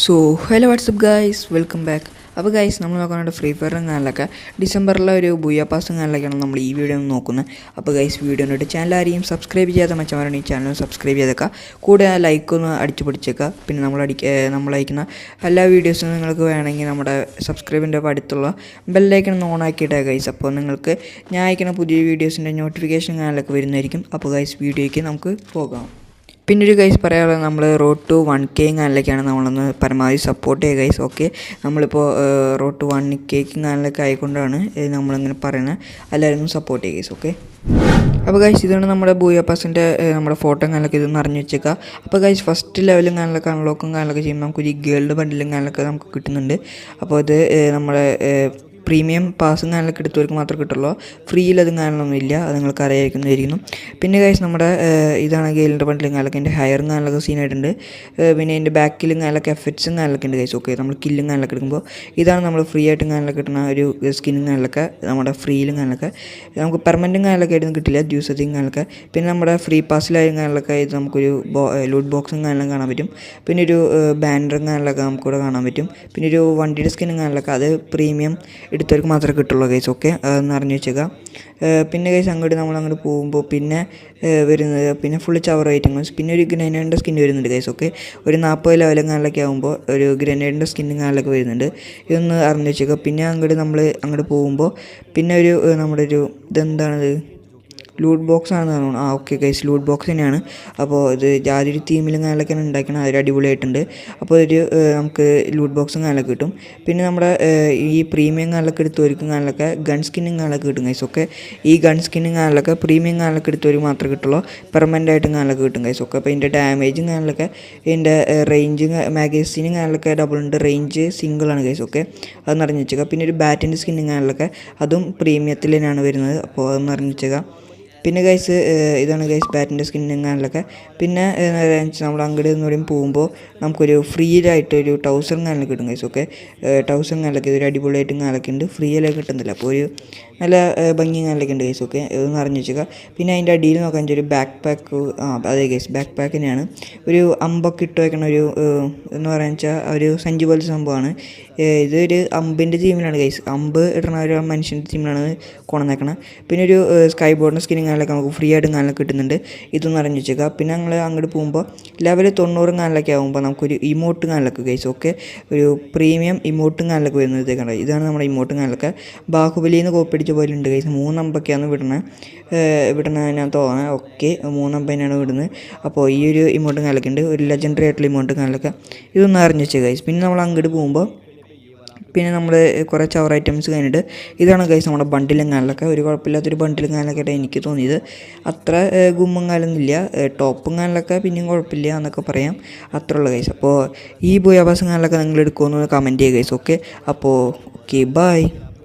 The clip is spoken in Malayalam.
So hello WhatsApp guys, welcome back. അപ്പോൾ ഗൈസ്, നമ്മൾ നോക്കാനായിട്ട് ഫ്രീ ഫയർ കാണലൊക്കെ ഡിസംബറിലെ ഒരു ബുയ പാസ് കാണലൊക്കെയാണ് നമ്മൾ ഈ വീഡിയോ നോക്കുന്നത്. അപ്പോൾ ഗൈസ്, വീഡിയോനായിട്ട് ചാനൽ ആരെയും സബ്സ്ക്രൈബ് ചെയ്യാത്ത മച്ചമാരാണ് ഈ ചാനൽ സബ്സ്ക്രൈബ് ചെയ്തേക്കുക, കൂടെ ലൈക്കൊന്ന് അടിച്ചു പിടിച്ചേക്കുക. പിന്നെ നമ്മൾ അയക്കുന്ന എല്ലാ വീഡിയോസും നിങ്ങൾക്ക് വേണമെങ്കിൽ നമ്മുടെ സബ്സ്ക്രൈബിൻ്റെ അടുത്തുള്ള ബെല്ലൈക്കൺ ഓൺ ആക്കിയിട്ടേ ഗൈസ്. അപ്പോൾ നിങ്ങൾക്ക് ഞാൻ അയക്കുന്ന പുതിയ വീഡിയോസിൻ്റെ നോട്ടിഫിക്കേഷൻ കാണലൊക്കെ വരുന്നതായിരിക്കും. അപ്പോൾ ഗൈസ്, വീഡിയോയ്ക്ക് നമുക്ക് പോകാം. പിന്നെ ഒരു ഗൈസ് പറയാനുള്ളത്, നമ്മൾ റോഡ് ടു 1K കാണലൊക്കെയാണ് നമ്മളൊന്ന് പരമാവധി സപ്പോർട്ട് ചെയ്യുക ഗൈസ്. ഓക്കെ, നമ്മളിപ്പോൾ റോഡ് ടു 1K കാണലൊക്കെ ആയിക്കൊണ്ടാണ് നമ്മളിങ്ങനെ പറയുന്നത്. എല്ലാവരും സപ്പോർട്ട് ചെയ്യുക ഗൈസ്. ഓക്കെ, അപ്പോൾ ഗൈസ്, ഇതാണ് നമ്മുടെ ബൂയ പാസിൻ്റെ നമ്മുടെ ഫോട്ടോ കാണലൊക്കെ ഇതൊന്ന് അറിഞ്ഞു വെച്ചേക്കുക. അപ്പോൾ ഗൈസ്, ഫസ്റ്റ് ലെവലും കാണലൊക്കെ അൺലോക്കും കാണലൊക്കെ ചെയ്യുമ്പോൾ നമുക്കൊരു ഗേൾഡ് ബണ്ടിലും കാണലൊക്കെ നമുക്ക് കിട്ടുന്നുണ്ട്. അപ്പോൾ അത് നമ്മുടെ പ്രീമിയം പാസും കാണലൊക്കെ എടുത്തവർക്ക് മാത്രമേ കിട്ടുള്ളൂ. ഫ്രീയിൽ അതും കാണലൊന്നുമില്ല, അത് നിങ്ങൾക്ക് അറിയായിരിക്കുന്നതായിരിക്കുന്നു. പിന്നെ ഗൈസ്, നമ്മുടെ ഇതാണ് ഗെയിലിൻ്റെ ബണ്ടിലും കാണലൊക്കെ എൻ്റെ ഹയറും കാണലൊക്കെ സീനായിട്ടുണ്ട്. പിന്നെ എൻ്റെ ബാക്കിലും കാണലൊക്കെ എഫക്ട്സും കാണലൊക്കെ ഉണ്ട് ഗൈസ്. ഓക്കെ, നമ്മൾ കില്ലും കാണലൊക്കെ എടുക്കുമ്പോൾ ഇതാണ് നമ്മൾ ഫ്രീ ആയിട്ടും കാണലൊക്കെ കിട്ടുന്ന ഒരു സ്കിന്നും കാണലൊക്കെ നമ്മുടെ ഫ്രീയിലും കാണലൊക്കെ നമുക്ക് പെർമനൻറ്റും കാണലൊക്കെ ആയിട്ട് കിട്ടില്ല, ജ്യൂസത്തിങ് കാണലൊക്കെ. പിന്നെ നമ്മുടെ ഫ്രീ പാസിലായും കാണലൊക്കെ ഇത് നമുക്കൊരു ലൂട്ട് ബോക്സും കാണലും കാണാൻ പറ്റും. പിന്നെ ഒരു ബാനറും കാണലൊക്കെ നമുക്കിവിടെ കാണാൻ പറ്റും. പിന്നെ ഒരു വണ്ടിയുടെ സ്കിന്നും കാണലൊക്കെ അത് പ്രീമിയം എടുത്തവർക്ക് മാത്രമേ കിട്ടുള്ളൂ ഗൈസ്. ഓക്കെ, അതൊന്ന് അറിഞ്ഞു വെച്ചേക്കാം. പിന്നെ ഗൈസ്, നമ്മളങ്ങോട്ട് പോകുമ്പോൾ പിന്നെ വരുന്നത് പിന്നെ ഫുള്ള് ചവർ ഐറ്റംസ്, പിന്നെ ഒരു ഗ്രനേഡിൻ്റെ സ്കിൻ വരുന്നുണ്ട് ഗൈസ്. ഓക്കെ, ഒരു 40 ലെവലും കാണലൊക്കെ ആകുമ്പോൾ ഒരു ഗ്രനേഡിൻ്റെ സ്കിന്നും കാണലൊക്കെ വരുന്നുണ്ട്. ഇതൊന്ന് അറിഞ്ഞു വെച്ചേക്കാം. പിന്നെ അങ്ങോട്ട് പോകുമ്പോൾ പിന്നെ ഒരു നമ്മുടെ ഒരു ഇതെന്താണത്, ലൂട്ട് ബോക്സ് ആണെന്ന് തോന്നുന്നു. ഓക്കെ ഗൈസ്, ലൂട്ട് ബോക്സ് തന്നെയാണ്. അപ്പോൾ ഇത് ജാതിയൊരു തീമിലും കാലൊക്കെയാണ് ഉണ്ടാക്കണം, അതൊരു അടിപൊളിയായിട്ടുണ്ട്. അപ്പോൾ ഒരു നമുക്ക് ലൂട്ട് ബോക്സും കാലൊക്കെ കിട്ടും. പിന്നെ നമ്മുടെ ഈ പ്രീമിയം കാലൊക്കെ എടുത്തവർക്കും കാലൊക്കെ ഗൺ സ്കിന്നും കാലൊക്കെ കിട്ടും ഗൈസ്. ഒക്കെ, ഈ ഗൺ സ്കിന്നും കാലൊക്കെ പ്രീമിയം കാലൊക്കെ എടുത്തവർക്ക് മാത്രമേ കിട്ടുള്ളൂ, പെർമനൻ്റ് ആയിട്ടും കാലൊക്കെ കിട്ടും ഗൈസ്. ഒക്കെ, അപ്പോൾ ഇതിൻ്റെ ഡാമേജും കാലൊക്കെ ഇതിൻ്റെ റേഞ്ചും മാഗസീനും കാലൊക്കെ ഡബിൾ ഉണ്ട്, റേഞ്ച് സിംഗിളാണ് ഗൈസ്. ഒക്കെ, അതൊന്ന് അറിഞ്ഞു വെച്ചേക്കാം. പിന്നെ ഒരു ബാറ്റിൻ്റെ സ്കിന്നും കാലൊക്കെ അതും പ്രീമിയത്തിൽ തന്നെയാണ് വരുന്നത്. അപ്പോൾ അതൊന്ന് അറിഞ്ഞു വെച്ചേക്കാം. പിന്നെ ഗൈസ്, ഇതാണ് ഗൈസ് ബാറ്റിൻ്റെ സ്കിന്നും കാണലൊക്കെ. പിന്നെ നമ്മൾ അങ്ങോട്ട് എന്ന് പറയുമ്പോൾ പോകുമ്പോൾ നമുക്കൊരു ഫ്രീയിലായിട്ടൊരു ടൗസറും കാണലൊക്കെ കിട്ടും ഗൈസ്. ഓക്കെ, ടൗസറും കാണലൊക്കെ ഇതൊരു അടിപൊളിയായിട്ടും കാണലൊക്കെ ഉണ്ട്, ഫ്രീയിലൊക്കെ കിട്ടുന്നില്ല. അപ്പോൾ ഒരു നല്ല ഭംഗി കാണലൊക്കെ ഉണ്ട് ഗൈസ്. ഓക്കെ, ഇതൊന്ന് അറിഞ്ഞു വെച്ചേക്കുക. പിന്നെ അതിൻ്റെ അടിയിൽ നോക്കാൻ വെച്ചാൽ ഒരു ബാക്ക് പാക്ക്, അതെ ഗൈസ്, ബാക്ക് പാക്ക് തന്നെയാണ്. ഒരു അമ്പൊക്കെ ഇട്ട് വയ്ക്കണ ഒരു എന്ന് പറയാൻ വെച്ചാൽ ഒരു സഞ്ചി പോലത്തെ സംഭവമാണ്. ഇതൊരു അമ്പിൻ്റെ ടീമിലാണ് ഗൈസ്, അമ്പ് ഇടണ ഒരു മനുഷ്യൻ്റെ ടീമിലാണ് കൊണ്ടുവന്നേക്കണം. പിന്നെ ഒരു സ്കൈ ബോർഡിൻ്റെ സ്കിന്നിങ് കാണലൊക്കെ നമുക്ക് ഫ്രീ ആയിട്ട് കാണലൊക്കെ കിട്ടുന്നുണ്ട്, ഇതൊന്നും അറിഞ്ഞു വെച്ചേക്കുക. പിന്നെ ഞങ്ങൾ അങ്ങോട്ട് പോകുമ്പോൾ ലെവൽ 90 കാണലൊക്കെ ആകുമ്പോൾ നമുക്കൊരു ഇമോട്ട് കാണലൊക്കെ ഗൈസ്. ഓക്കെ, ഒരു പ്രീമിയം ഇമോട്ടും കാണലൊക്കെ വരുന്നത് കണ്ടോ, ഇതാണ് നമ്മുടെ ഇമോട്ടും കാണലൊക്കെ. ബാഹുബലിയിൽ നിന്ന് കോപ്പി അടിച്ച പോലെ ഉണ്ട് ഗൈസ്. 3 അമ്പൊക്കെയാണ് വിടണതിനകത്ത് തോന്നുന്നത്. ഓക്കെ, 3 അമ്പതിനാണ് വിടുന്നത്. അപ്പോൾ ഈ ഒരു ഇമോട്ടും കാണലൊക്കെ ഉണ്ട്, ഒരു ലെജൻഡറി ആയിട്ടുള്ള ഇമോട്ടും കാണലൊക്കെ, ഇതൊന്നും അറിഞ്ഞു വെച്ചേ ഗൈസ്. പിന്നെ നമ്മൾ അങ്ങോട്ട് പോകുമ്പോൾ പിന്നെ നമ്മൾ കുറേ ചവർ ഐറ്റംസ് കഴിഞ്ഞിട്ട് ഇതാണ് ഗൈസ് നമ്മുടെ ബണ്ടിലും കാലൊക്കെ. ഒരു കുഴപ്പമില്ലാത്തൊരു ബണ്ടിലും കാലൊക്കെ ആയിട്ട് എനിക്ക് തോന്നിയത്. അത്ര ഗുമ്മും കാലൊന്നുമില്ല, ടോപ്പും കാലൊക്കെ പിന്നെയും കുഴപ്പമില്ല എന്നൊക്കെ പറയാം, അത്ര ഉള്ള ഗൈസ്. അപ്പോൾ ഈ ബൂയാബാസും കാലൊക്കെ നിങ്ങൾ എടുക്കുമെന്ന് കമൻറ്റ് ചെയ്യുക ഗൈസ്. ഓക്കെ, അപ്പോൾ ഓക്കെ, ബൈ.